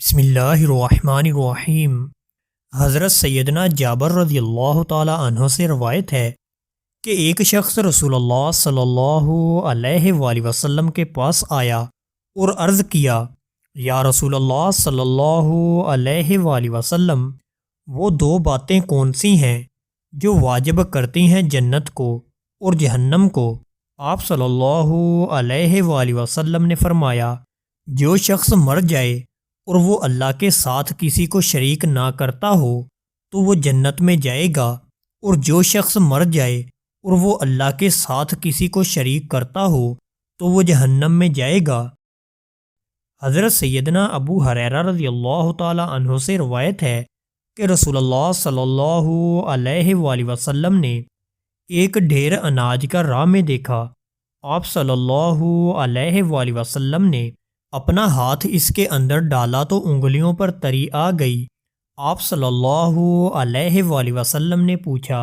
بسم اللہ الرحمن الرحیم۔ حضرت سیدنا جابر رضی اللہ تعالی عنہ سے روایت ہے کہ ایک شخص رسول اللہ صلی اللہ علیہ وآلہ وسلم کے پاس آیا اور عرض کیا، یا رسول اللہ صلی اللہ علیہ وآلہ وسلم، وہ دو باتیں کون سی ہیں جو واجب کرتی ہیں جنت کو اور جہنم کو؟ آپ صلی اللہ علیہ وآلہ وسلم نے فرمایا، جو شخص مر جائے اور وہ اللہ کے ساتھ کسی کو شریک نہ کرتا ہو تو وہ جنت میں جائے گا، اور جو شخص مر جائے اور وہ اللہ کے ساتھ کسی کو شریک کرتا ہو تو وہ جہنم میں جائے گا۔ حضرت سیدنا ابو ہریرہ رضی اللہ تعالی عنہ سے روایت ہے کہ رسول اللہ صلی اللہ علیہ وآلہ وسلم نے ایک ڈھیر اناج کا راہ میں دیکھا۔ آپ صلی اللہ علیہ وآلہ وسلم نے اپنا ہاتھ اس کے اندر ڈالا تو انگلیوں پر تری آ گئی۔ آپ صلی اللہ علیہ وآلہ وسلم نے پوچھا،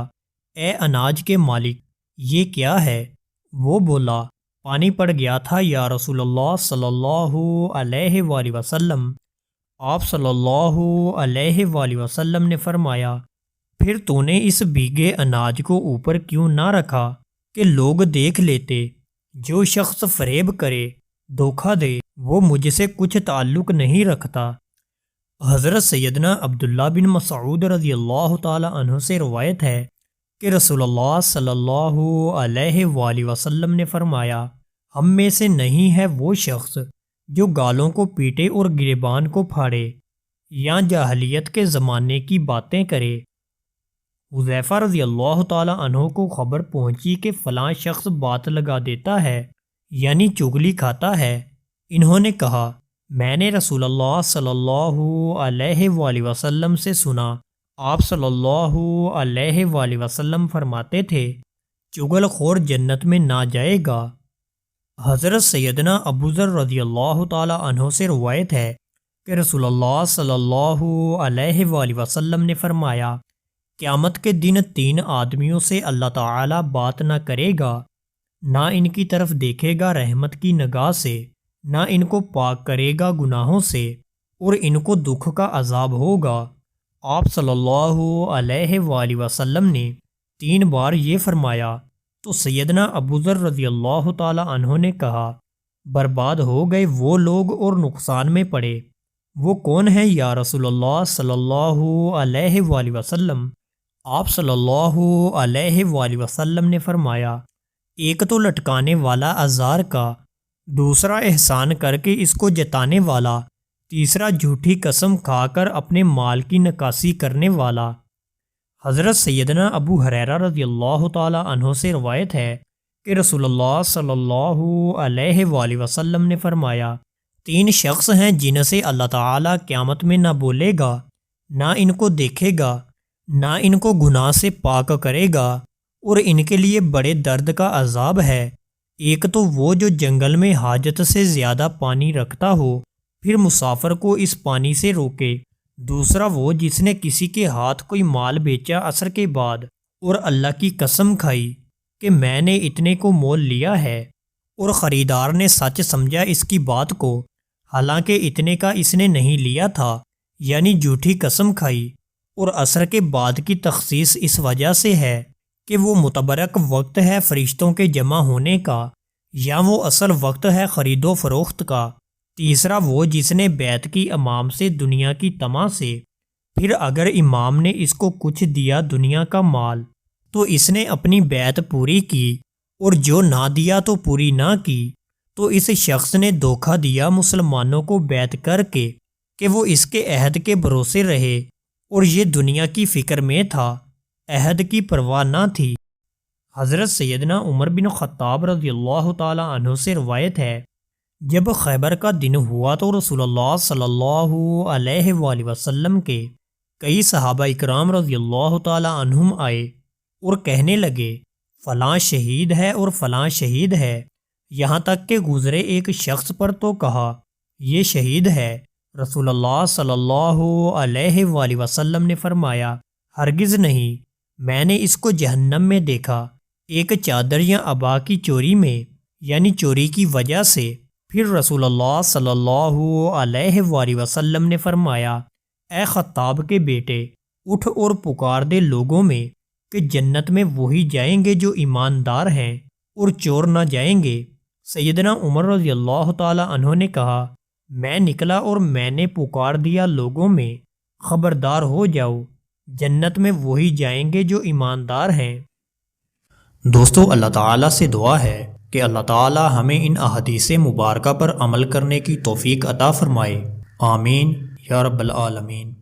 اے اناج کے مالک، یہ کیا ہے؟ وہ بولا، پانی پڑ گیا تھا یا رسول اللہ صلی اللہ علیہ وآلہ وسلم۔ آپ صلی اللہ علیہ وآلہ وسلم نے فرمایا، پھر تو نے اس بھیگے اناج کو اوپر کیوں نہ رکھا کہ لوگ دیکھ لیتے؟ جو شخص فریب کرے، دھوکہ دے، وہ مجھ سے کچھ تعلق نہیں رکھتا۔ حضرت سیدنا عبداللہ بن مسعود رضی اللہ تعالی عنہ سے روایت ہے کہ رسول اللہ صلی اللہ علیہ وآلہ وسلم نے فرمایا، ہم میں سے نہیں ہے وہ شخص جو گالوں کو پیٹے اور گریبان کو پھاڑے یا جاہلیت کے زمانے کی باتیں کرے۔ حذیفہ رضی اللہ تعالی عنہ کو خبر پہنچی کہ فلاں شخص بات لگا دیتا ہے، یعنی چغلی کھاتا ہے۔ انہوں نے کہا، میں نے رسول اللہ صلی اللہ علیہ وآلہ وسلم سے سنا، آپ صلی اللہ علیہ وآلہ وسلم فرماتے تھے، چغل خور جنت میں نہ جائے گا۔ حضرت سیدنا ابو ذر رضی اللہ تعالی عنہ سے روایت ہے کہ رسول اللہ صلی اللہ علیہ وآلہ وسلم نے فرمایا، قیامت کے دن تین آدمیوں سے اللہ تعالی بات نہ کرے گا، نہ ان کی طرف دیکھے گا رحمت کی نگاہ سے، نہ ان کو پاک کرے گا گناہوں سے، اور ان کو دکھ کا عذاب ہوگا۔ آپ صلی اللہ علیہ وآلہ وسلم نے 3 بار یہ فرمایا تو سیدنا ابو ذر رضی اللہ تعالی عنہ نے کہا، برباد ہو گئے وہ لوگ اور نقصان میں پڑے۔ وہ کون ہے یا رسول اللہ صلی اللہ علیہ وآلہ وسلم؟ آپ صلی اللہ علیہ وآلہ وسلم نے فرمایا، ایک تو لٹکانے والا عذار کا، دوسرا احسان کر کے اس کو جتانے والا، تیسرا جھوٹی قسم کھا کر اپنے مال کی نکاسی کرنے والا۔ حضرت سیدنا ابو ہریرہ رضی اللہ تعالی عنہ سے روایت ہے کہ رسول اللہ صلی اللہ علیہ وآلہ وسلم نے فرمایا، 3 شخص ہیں جن سے اللہ تعالی قیامت میں نہ بولے گا، نہ ان کو دیکھے گا، نہ ان کو گناہ سے پاک کرے گا، اور ان کے لیے بڑے درد کا عذاب ہے۔ ایک تو وہ جو جنگل میں حاجت سے زیادہ پانی رکھتا ہو، پھر مسافر کو اس پانی سے روکے۔ دوسرا وہ جس نے کسی کے ہاتھ کوئی مال بیچا عصر کے بعد اور اللہ کی قسم کھائی کہ میں نے اتنے کو مول لیا ہے، اور خریدار نے سچ سمجھا اس کی بات کو، حالانکہ اتنے کا اس نے نہیں لیا تھا، یعنی جھوٹی قسم کھائی۔ اور عصر کے بعد کی تخصیص اس وجہ سے ہے کہ وہ متبرک وقت ہے فرشتوں کے جمع ہونے کا، یا وہ اصل وقت ہے خرید و فروخت کا۔ تیسرا وہ جس نے بیعت کی امام سے دنیا کی طمع سے، پھر اگر امام نے اس کو کچھ دیا دنیا کا مال تو اس نے اپنی بیعت پوری کی، اور جو نہ دیا تو پوری نہ کی، تو اس شخص نے دھوکہ دیا مسلمانوں کو بیعت کر کے کہ وہ اس کے عہد کے بھروسے رہے، اور یہ دنیا کی فکر میں تھا، عہد کی پرواہ نہ تھی۔ حضرت سیدنا عمر بن خطاب رضی اللہ تعالی عنہ سے روایت ہے، جب خیبر کا دن ہوا تو رسول اللہ صلی اللہ علیہ وآلہ وسلم کے کئی صحابہ اکرام رضی اللہ تعالی عنہم آئے اور کہنے لگے، فلاں شہید ہے اور فلاں شہید ہے، یہاں تک کہ گزرے ایک شخص پر تو کہا، یہ شہید ہے۔ رسول اللہ صلی اللہ علیہ وآلہ وسلم نے فرمایا، ہرگز نہیں، میں نے اس کو جہنم میں دیکھا، ایک چادر یا عبا کی چوری میں، یعنی چوری کی وجہ سے، پھر رسول اللہ صلی اللہ علیہ وآلہ وسلم نے فرمایا، اے خطاب کے بیٹے، اٹھ اور پکار دے لوگوں میں کہ جنت میں وہی جائیں گے جو ایماندار ہیں اور چور نہ جائیں گے۔ سیدنا عمر رضی اللہ تعالی عنہ نے کہا، میں نکلا اور میں نے پکار دیا لوگوں میں، خبردار ہو جاؤ، جنت میں وہی جائیں گے جو ایماندار ہیں۔ دوستو، اللہ تعالیٰ سے دعا ہے کہ اللہ تعالیٰ ہمیں ان احادیث مبارکہ پر عمل کرنے کی توفیق عطا فرمائے۔ آمین یا رب العالمین۔